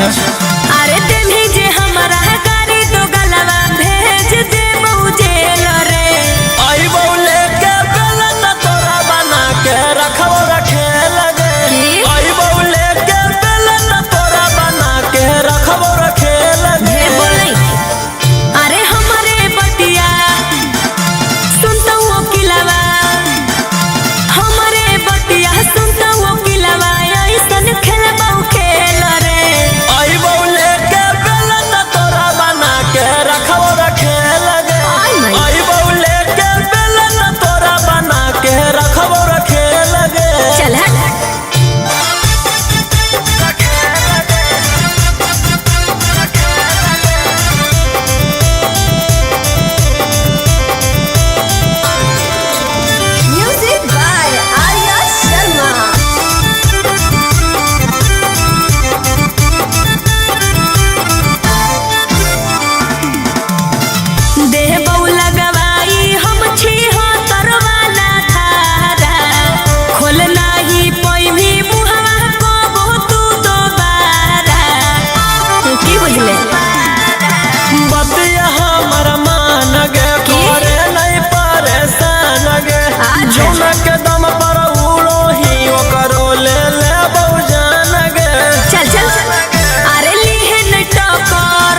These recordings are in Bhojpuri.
अच्छा अरे देवी जे हमारा है गाड़ी तो गलवा भेज दे जेल रे। आई बौले के बेला न तोरा बना के रखो रखे लगे। आई बौले के बेला न तोरा बना के रखो रखे लगे। अरे हमारे बतिया सुनता वो किलावा, हमारे बतिया सुनता वो किलावा ऐसन खेलबा खेल रे। आई बौले के बेला न तोरा बना के रखो रखे लगे। आई बौले के बेला न तोरा बना के रखो रखे लगे। चल म्यूजिक बाय आर्या शर्मा। देह बउला गवाई हम छी हो तरवाला धारा, खोल नाही पैभी मुहवा को तू दोबारा। की बुझले बतिया हमर मान गे करे नहीं परेशान गे। जौना के दम पर उड़ो ही ओकरो ले ले बहुजान गे। चल चल अरे लिहन टकर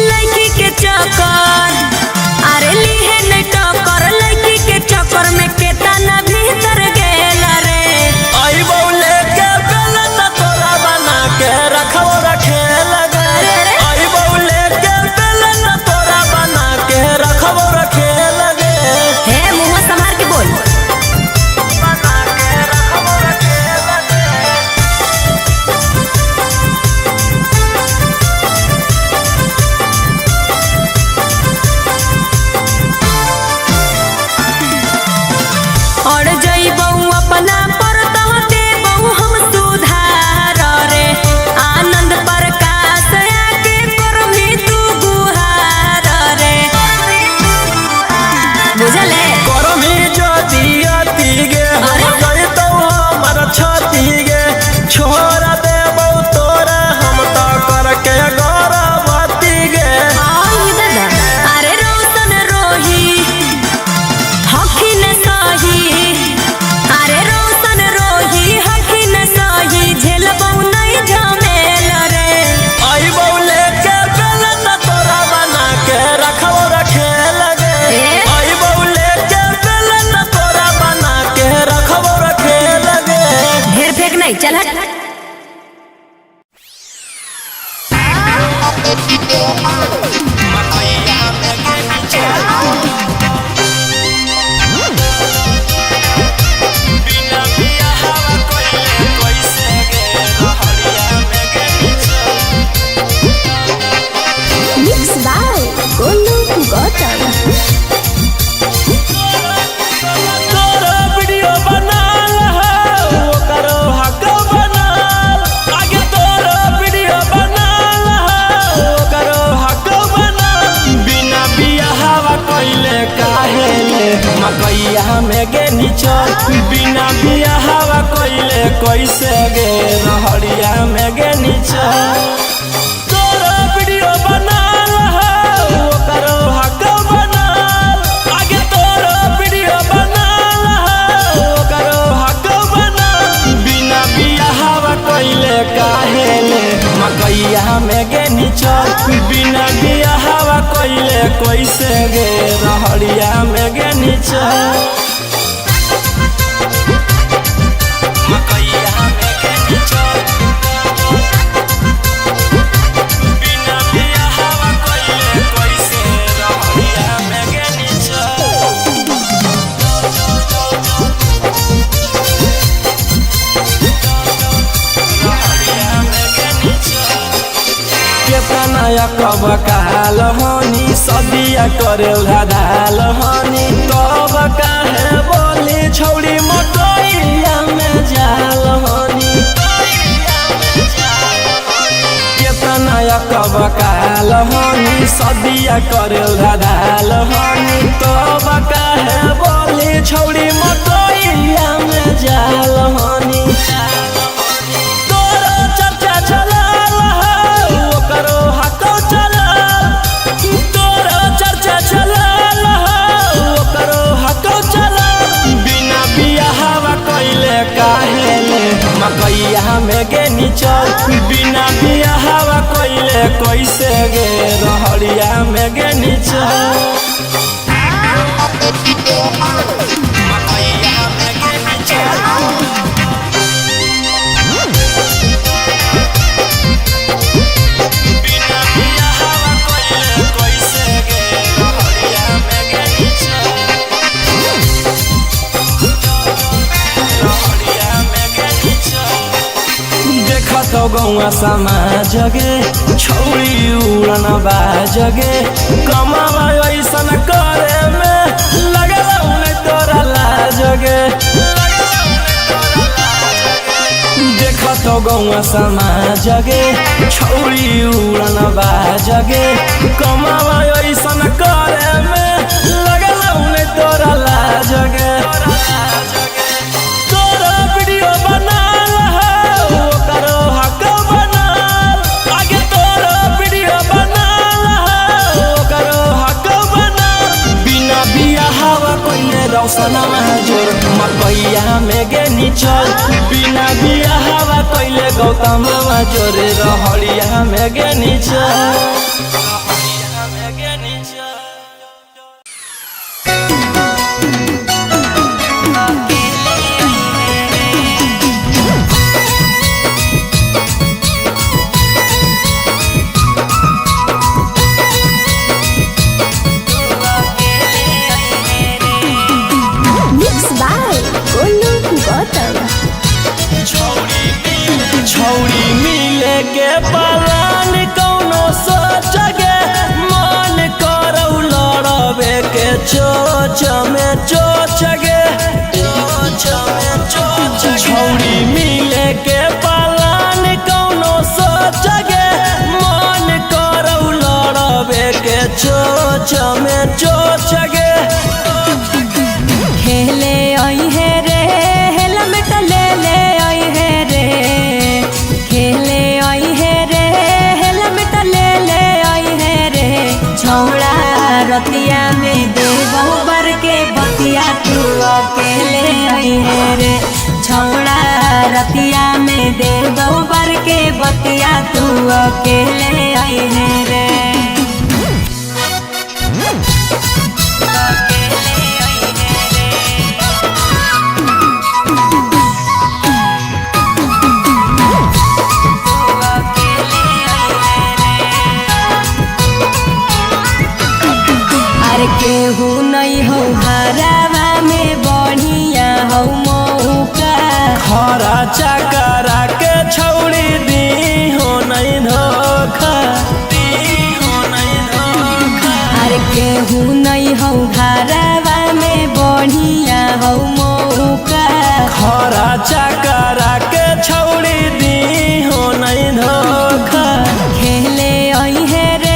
लड़की के चक्कर, अरे लिहन टकर लड़की के चक्कर में केतना भीतर गेल रे। आई बौले के बेला न तोरा बना के रखो रखे लगे। आई बौले के बेला न तोरा बना के रखो रखे लगे। हे मुंह संभाल के बोल। बना के रखो रखे लगे। और जइबऊ अपना पर तह देबऊ हम सुधार रे। आनंद प्रकाश आके करमी तू गुहार रे। बुझले करमी ज्योति अति गे हो जइतौ हमर छति गे। छोरा देबौ तोरा हम त करके गौरवती गे। अरे रोशन रोही हखिन सही, अरे रोशन रोही हखिन सही झेलबऊ नहीं झमेल रे। आई बौले के बेला न तोरा बना के रखो रखे लगे। आई बौले के बेला न तोरा बना के रखो रखे लगे। ढेर फेंक नहीं चल हट। Mix by Golu Gautam. तोरा वीडियो बनाल हो ओकरो हक बनाल। आगे तोरा वीडियो बनाल हो ओकरो हक बनाल। बिना बियाहवा कइले काहे ले मकैया में गे निचल। बिना बियाहवा कइले कैसे गे रहरिया में गे निचल। तोरा वीडियो बनाल हो ओकरो हक बनाल। आगे तोरा वीडियो बनाल हो ओकरो हक बनाल। बिना बियाहवा कइले काहे ले मकैया में गे निचल। बिना बियाहवा कइले कैसे गे रहरिया में गे निचल। मकैया में गे निचल। बिना बियाहवा कइले कैसे रहरिया में गे निचल। रहरिया में गे निचल। केतना कब काल हनी सदिया करे धाल हनी। तब काहे बोली छौड़ी मटैया में जाल हनी। केतना कब काल हनी सदिया करे धाल हनी। तब काहे बोली छौड़ी मटैया में जाल हनी। तोरा चर्चा चलाल चल बिना बियाहवा कइले कैसे गे रहड़िया में गे चल तो गौआ समाज गे छौरी उड़न बाजगे कमावा ऐसन करे में लगल उन्हें तोरा लाजगे देख तो गौआ समाज गे छौरी उड़न बाजगे कमावा ऐसन करे में लगल उन्हें तोरा लाजगे तोरा वीडियो बना रौशनमा जोर मकैया में गे निचल बिना बियाहवा कइले गौतमवा जोर रहड़िया में गे निचल छौरी मिले के पलान कौनो सोचगे मन करौ लड़बे के चोच में चोचगे छौरी मिले के पलान कौनो सोचगे मन करौ लड़बे के चोच में चोचगे खेले आई है रे हेलमेट ले ले आई है रे खेले आई है रे हेलमेट ले ले आई है रे छौड़ा रतिया में दे बहुबर के बतिया तू अकेले आई है रे छौड़ा रतिया में दे बहुबर के बतिया तू अकेले आई है रे केहू नहीं हो हरावा में बढ़िया हो मौका खरा चकरा के छौड़ी दी हो नहीं धोखा अरे केहू नहीं हो हरावा में बढ़िया हो मौका खरा चकरा के छौड़ी दी हो नहीं धोखा खेले आई है रे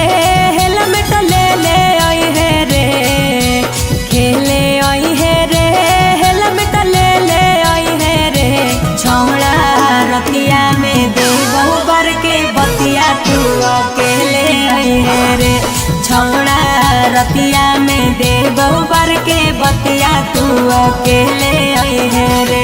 हेलमेट ले ले आई है रे खेले आई है रे हेलमेट ले ले आई है रे छौड़ा रतिया में दे बहुबर के बतिया तू अकेले आई है रे छौड़ा रतिया में दे बहुबर के बतिया तू अकेले आई है रे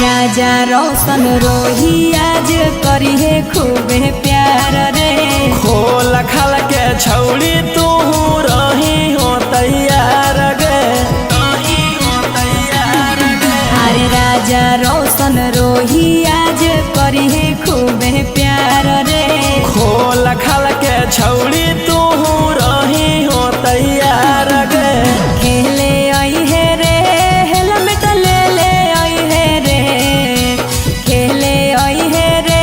राजा रोशन रोही आज करी है खूबे प्यार रे खोल खाल के छौड़ी तू रही हो तैयार गे अरे राजा रोशन रोही आज करी है खूबे प्यार रे खोल खाल के छौड़ी तू रही हो तैयार गे खेले आई है रे हेलमेट ले ले आई है रे खेले आई है रे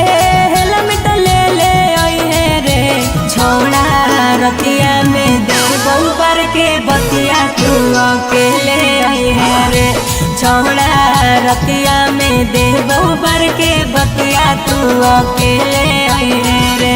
हेलमेट ले ले आई है रे छौड़ा रतिया में दे बहुबर के बतिया तू अकेले आई है रे छौड़ा रतिया में दे बहुबर के बतिया तू अकेले आई है रे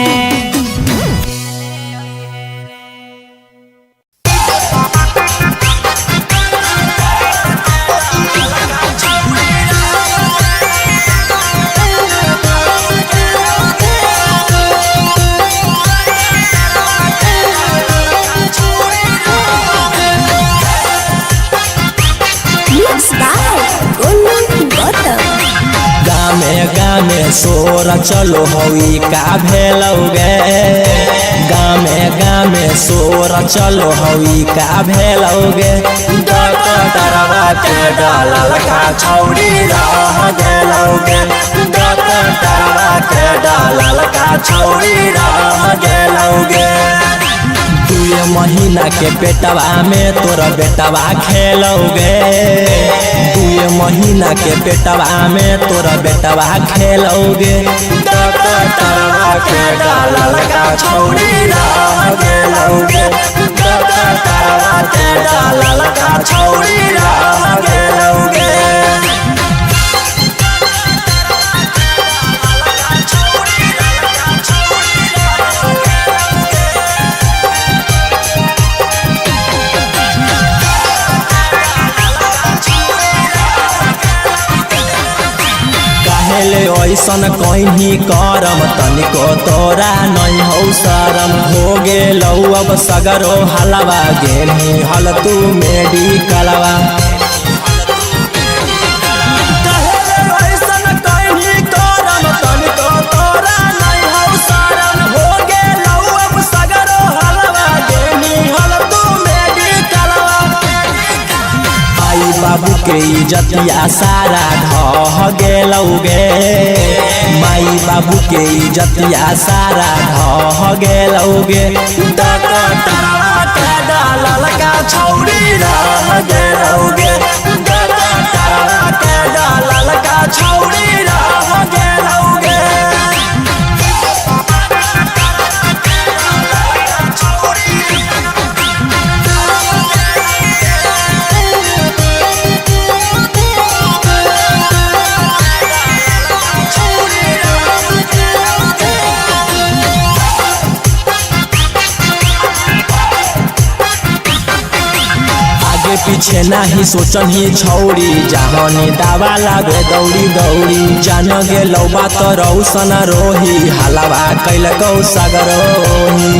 सोर चलो हई का भेलौगे गामे सोर चलो हई का भेलौगे डकटरवा के डालल का छौरी रह गेलौगे डकटरवा के डालल का छौरी रह गेलौगे 2 महीना के पेटवा में तोरा बेटवा खेलौगे 2 महीना के पेटवा में तोरा बेटवा खेलौगे डकटरवा के डालल का छौरी रह गेलौगे डकटरवा के डालल का छौरी रह गेलौगे। पहले ऐसन कहीं करम तनिको तोरा नहीं हो शरम हो गेलौ अब सगरो हलवा गेली हल तू मेडिकलवा बाबू के इज्जतिया सारा ढह गेलौगे माई बाबू के इज्जतिया सारा ढह गेलौगे डकटरवा के डालल का छौरी रह गेलौगे डकटरवा के डालल का छौरी रह गेलौगे। पीछे नाही सोचन ही छौरी जहानी दावा लागे दौड़ी दौड़ी जान गेलौ बात रौसन रोही हलवा कैलकौ सगरोही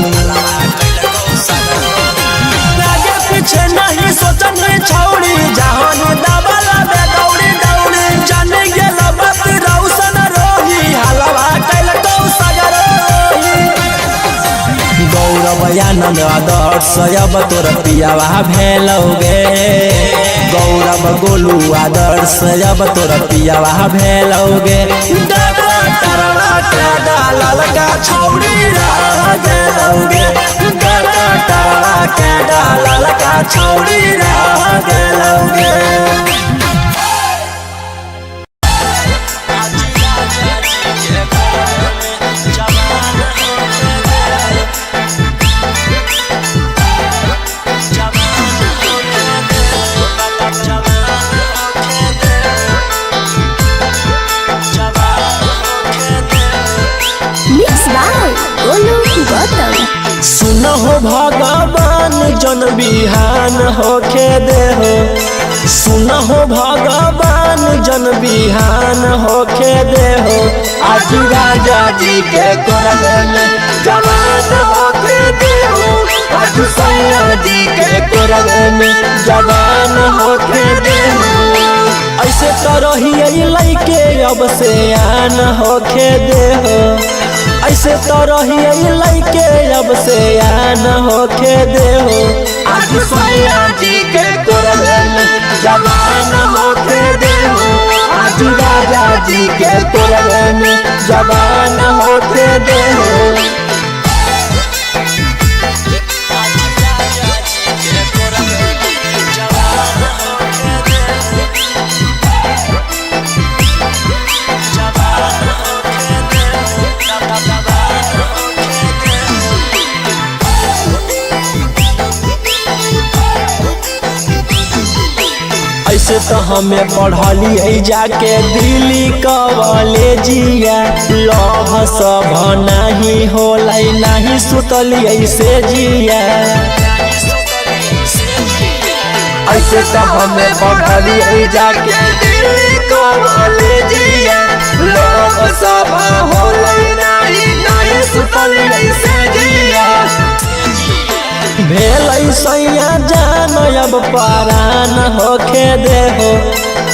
पीछे नहीं सोचन ही छौरी जहानी दावा लागे दौड़ी दौड़ी जान गेलौ बात रौसन रोही हलवा कैलकौ सगरोही गौरव आनंद आदर्श अब तोर पियावा भेलौगे गौरव गोलू आदर्श अब तोर पियावा भेलौगे डकटरवा के डालल का छौरी रह गेलौगे डकटरवा के डालल का छौरी रह गेलौगे। सुनहो भगवान जन बिहान होके दे हो सुनहो भगवान जन बिहान होके दे हो आज राजा जी के कोरवे में जवान होके दे हो आज सैया जी के कोरवे में जवान होके दे हो ऐसे तो रहिए लइके अब से आन होके दे हो ऐसे तो रहिए लइके अब से आन होके दे हो आज सैया जी के कोरवे में जवान होके दे हो आज राजा जी के कोरवे में जवान होके दे हो। ऐसे तो हमें पढ़लिए जाके दिल्ली कॉलेजिया लव सब नहीं होला नहीं सुतलिए से जिया ऐसे तो हमें पढ़लिए जाके दिल्ली कॉलेजिया लव सब होला नहीं सुतलिए से जिया भेल सैया जान अब परान होके दे हो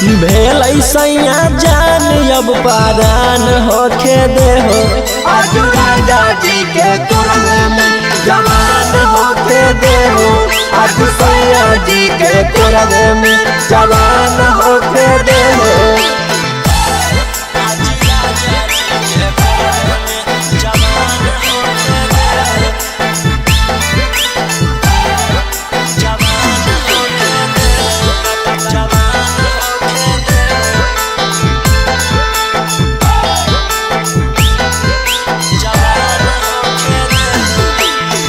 भेल सैया जान अब पारान होखे दे हो आज राजा जी के कोरवे में जवान होखे दे हो आज सैया जी के कोरवे में जवान होखे दे हो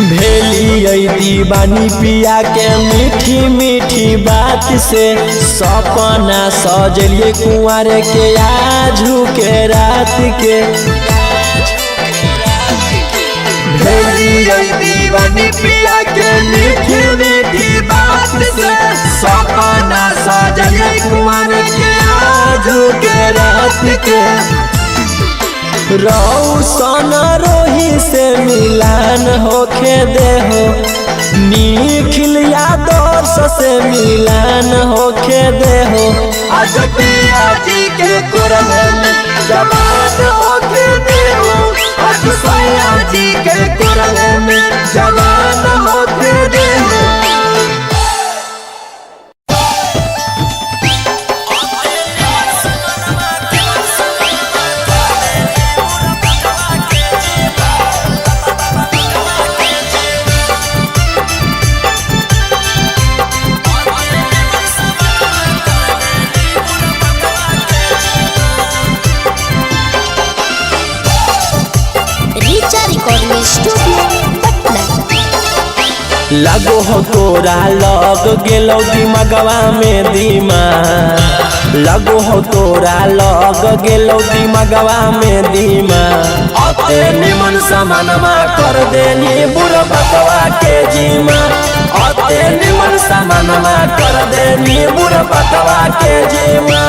भेली दीवानी पिया के मीठी मीठी बात से सपना सजलिए कुंवर के आजू के रात के भेली दीवानी पिया के मीठी मीठी बात से सपना सजलिए कुंवर के आजू के रात के रौशन रोही से मिलान होखे दे हो निखिल यादव से मिलान होखे दे हो आज पिया जी के कोरवे में जवान होखे दे हो आज सैया जी के कोरवे में जवान होखे दे हो लगो हो तोरा लग गेलो दिमागवा में दिमाग लगो हो तोरा लग गेलो दिमागवा में दिमाग अते निमन समानमा कर देनी बुरा बकवा के जीमा अते निमन समानमा कर देनी बुरा बकवा के जीमा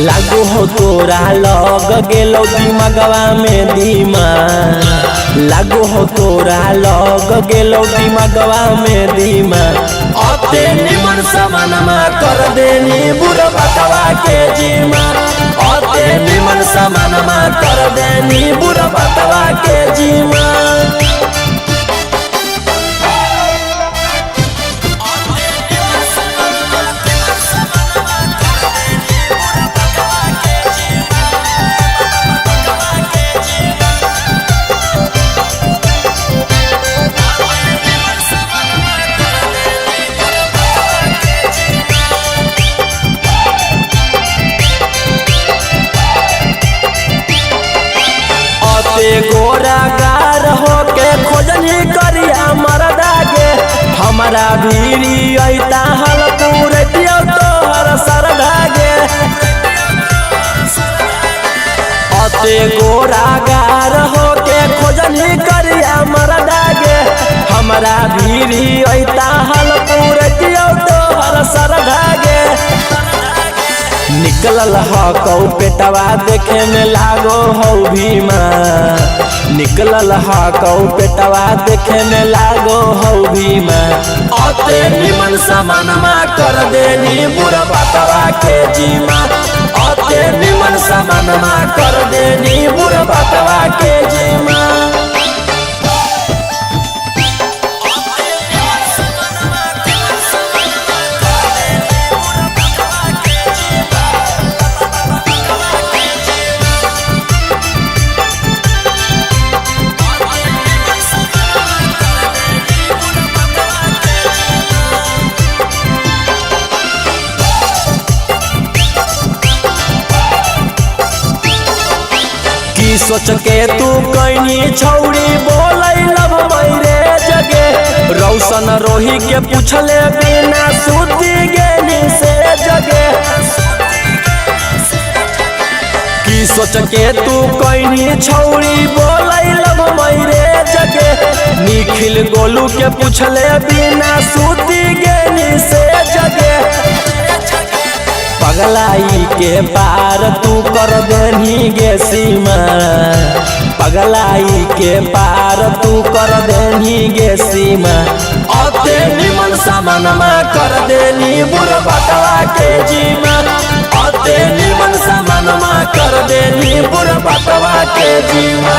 लागू हो तोरा लग गेलो दिमागवा में दिमाग लागू हो तोरा लग गेलो दिमागवा में दिमाग अते निमन समानमा कर देनी बुरा बकवा के जीमा अते निमन समानमा कर देनी बुरा बकवा के जीमा गोरा गार होके खोजनी करिया मरदा के हमारा भीरी ऐता हल पूरे दियो तोहर सरदा गे अते गोरा गार होके खोजनी करिया मरदा गे हमारा भीरी ऐता हल पूरे दियो तोहर सरदा गे निकलल हकौ पेटवा देखे में लागो हौ भीमा निकलल हकौ पेटवा देखे में लागो हौ भीमा अते निमन समानमा कर देनी बुरा बकवा के जीमा अते निमन समानमा कर देनी बुरा बकवा के जीमा सोच के तू कैनी छौड़ी बोलै लब मैरे जगे रौशन रोही के पूछले बिना सूती गेली से जगे की सोच के तू कैनी छौड़ी बोलै लब मैरे जगे निखिल गोलू के पूछले बिना सूती गेली से जगे पगलाई के पार तू कर देनी गे सीमा पगलाई के पार तू कर देनी गे सीमा अते निमन सामान में कर देनी बुरबकवा के जीमा। अते निमन सामान में कर देनी बुरबकवा के जीमा।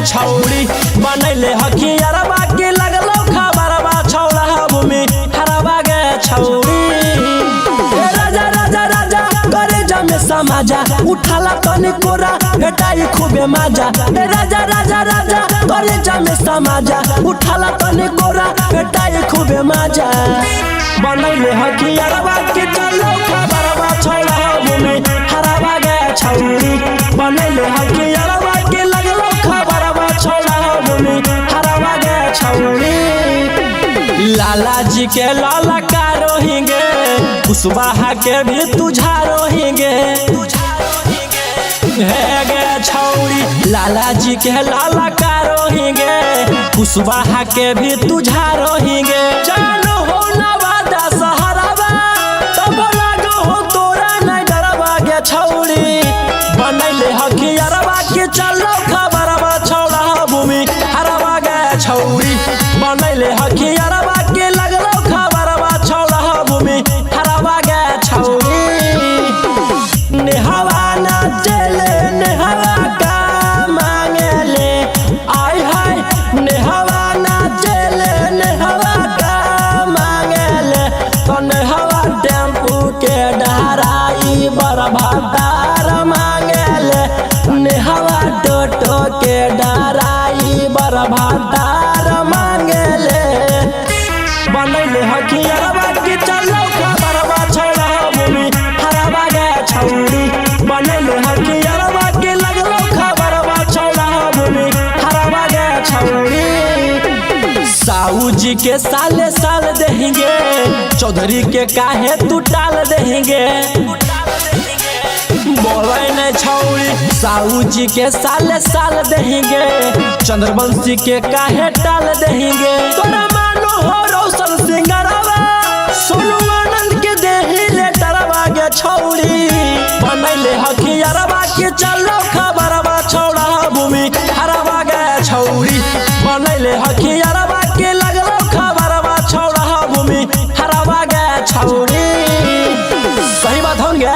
छौड़ी बनैले हकियरबा के लगलो खबरबा छौड़ा भूमि हरबा गे छौड़ी। राजा राजा राजा करे जमे समाजा उठाला तनी कोरा भेटाई खूबे माजा। राजा राजा राजा करे जमे समाजा उठाला तनी कोरा भेटाई खूबे माजा। बनैले हकियरबा के चलो खबरबा छौड़ा भूमि हरबा गे छौड़ी। बनैले हकियरबा के लगलो खबरबा छौड़ा भूमि हरबा गे छौड़ी। लाला जी के लाला का रोहिंगे कुशवाहा के भी तुझा रोहिंगे है गे छौड़ी। लाला जी के लाला का रोहिंगे कुशवाहा के भी तुझा रोहिंगे। जानो हो नवादा सहरबा तब लागो हो तोरा नहीं डरबा गे छौड़ी। बनैले हकियरबा के चलो खबरबा छौड़ा भूमि हरबा गे छौड़ी। बनैले हकियरबा के लगलो खबरबा छौड़ा भूमि हरबा गे छौड़ी। नेहवा ना चले नेहवा का मांगेले आय हाय। नेहवा ना चले नेहवा का मांगेले तो नेहवा टेम्पू के डहराई बरभातार मांगेले। नेहवा टोटो के डहराई बरभातार मांगेले। बनैले हकियरबा के चलो खबरबा छौड़ा भूमि हरबा गे छौड़ी। बनैले हकियरबा के लगलो खबरबा छौड़ा भूमि हरबा गे छौड़ी। साऊ जी के साले साल देंगे चौधरी के काहे तू टाल देंगे। बोले न छौड़ी साऊ जी के साले साल देंगे चंद्रवंशी के काहे टाल देंगे। तोरा मानो हो रोशन सिंगरवा सोनू आनंद के देही ले डरबा गे छौड़ी। बनैले हकियरबा के चलो खबरबा छौड़ा भूमि हरबा गे छौड़ी। बनैले हकियरबा के लगलो खबरबा छौड़ा भूमि हरबा गे छौड़ी। सही बात हो गया।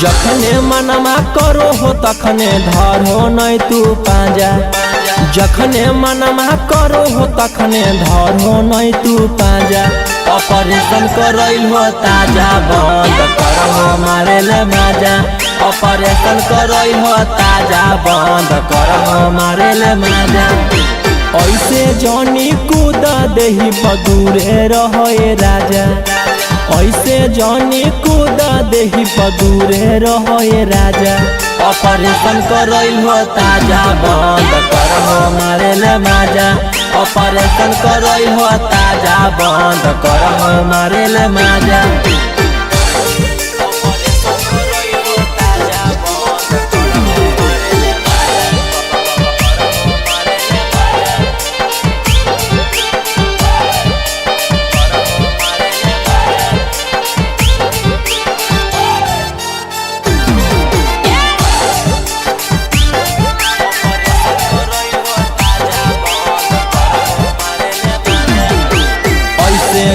जखने मनमा करो हो तखने धरो नहीं तू पाजा। जखने मनमा करो हो तखने धरो नहीं तू पाजा। ऑपरेशन करैल हो ताजा बंद करहो मारे ले माजा। ऑपरेशन करैल हो ताजा बंद करहो मारे ले माजा। ऐसे जनी कूद देही पदूरे रहे राजा। ऐसे जनी कूद देही पदूरे रहे राजा। ऑपरेशन करैल हो ताजा बंद करहो मारे ले माजा। ऑपरेशन करैल हो ताजा बंद करहो मारे ले माजा।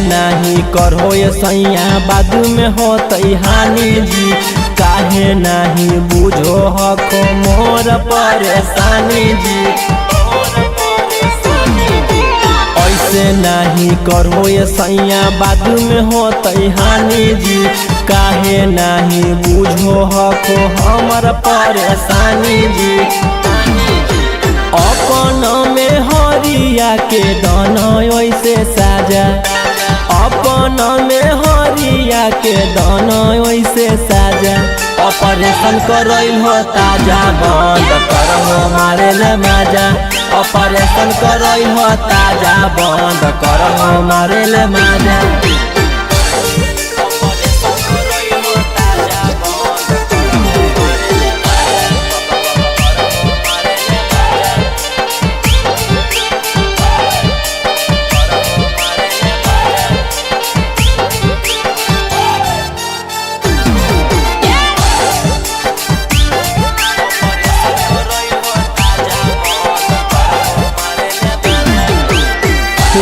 नहीं करो ये सैया बाद में होतई हानि जी। काहे नहीं बुझो हको मोर परेशानी जी। ऐसे नहीं करो ये सैया बाद में होतई हानि जी। काहे नहीं बुझो हको हमर परेशानी जी। अपन में हरिया के दाना ऐसे साजा, अपन में हरिया के दाना ऐसे साजा। ऑपरेशन करैल हो ताजा बंद करहो मारे ले माजा। ऑपरेशन करैल हो ताजा बंद करहो मारे ले माजा।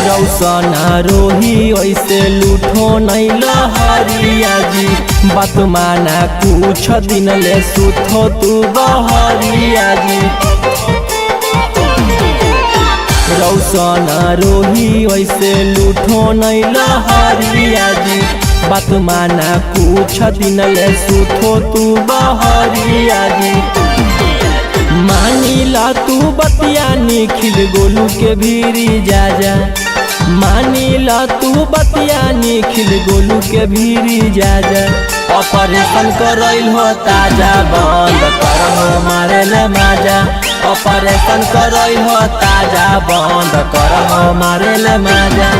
रौसना रोही ऐसे लूठो नहीं लहरिया जी। बात माना कुछ दिन ले सुथो तू बहरिया जी। रौसना रोही ऐसे लूठो नहीं लहरिया जी। बात माना कुछ दिन ले सुथो तू बहरिया जी। मानीला तू बतिया निखिल गोलू के भीरी जा जा। मानीला तू बतिया निखिल गोलू के भीरी जा जा। ऑपरेशन करैल हो ताजा बंद करहो मारे ले माजा। ऑपरेशन करैल हो ताजा बंद करहो मारे ले माजा।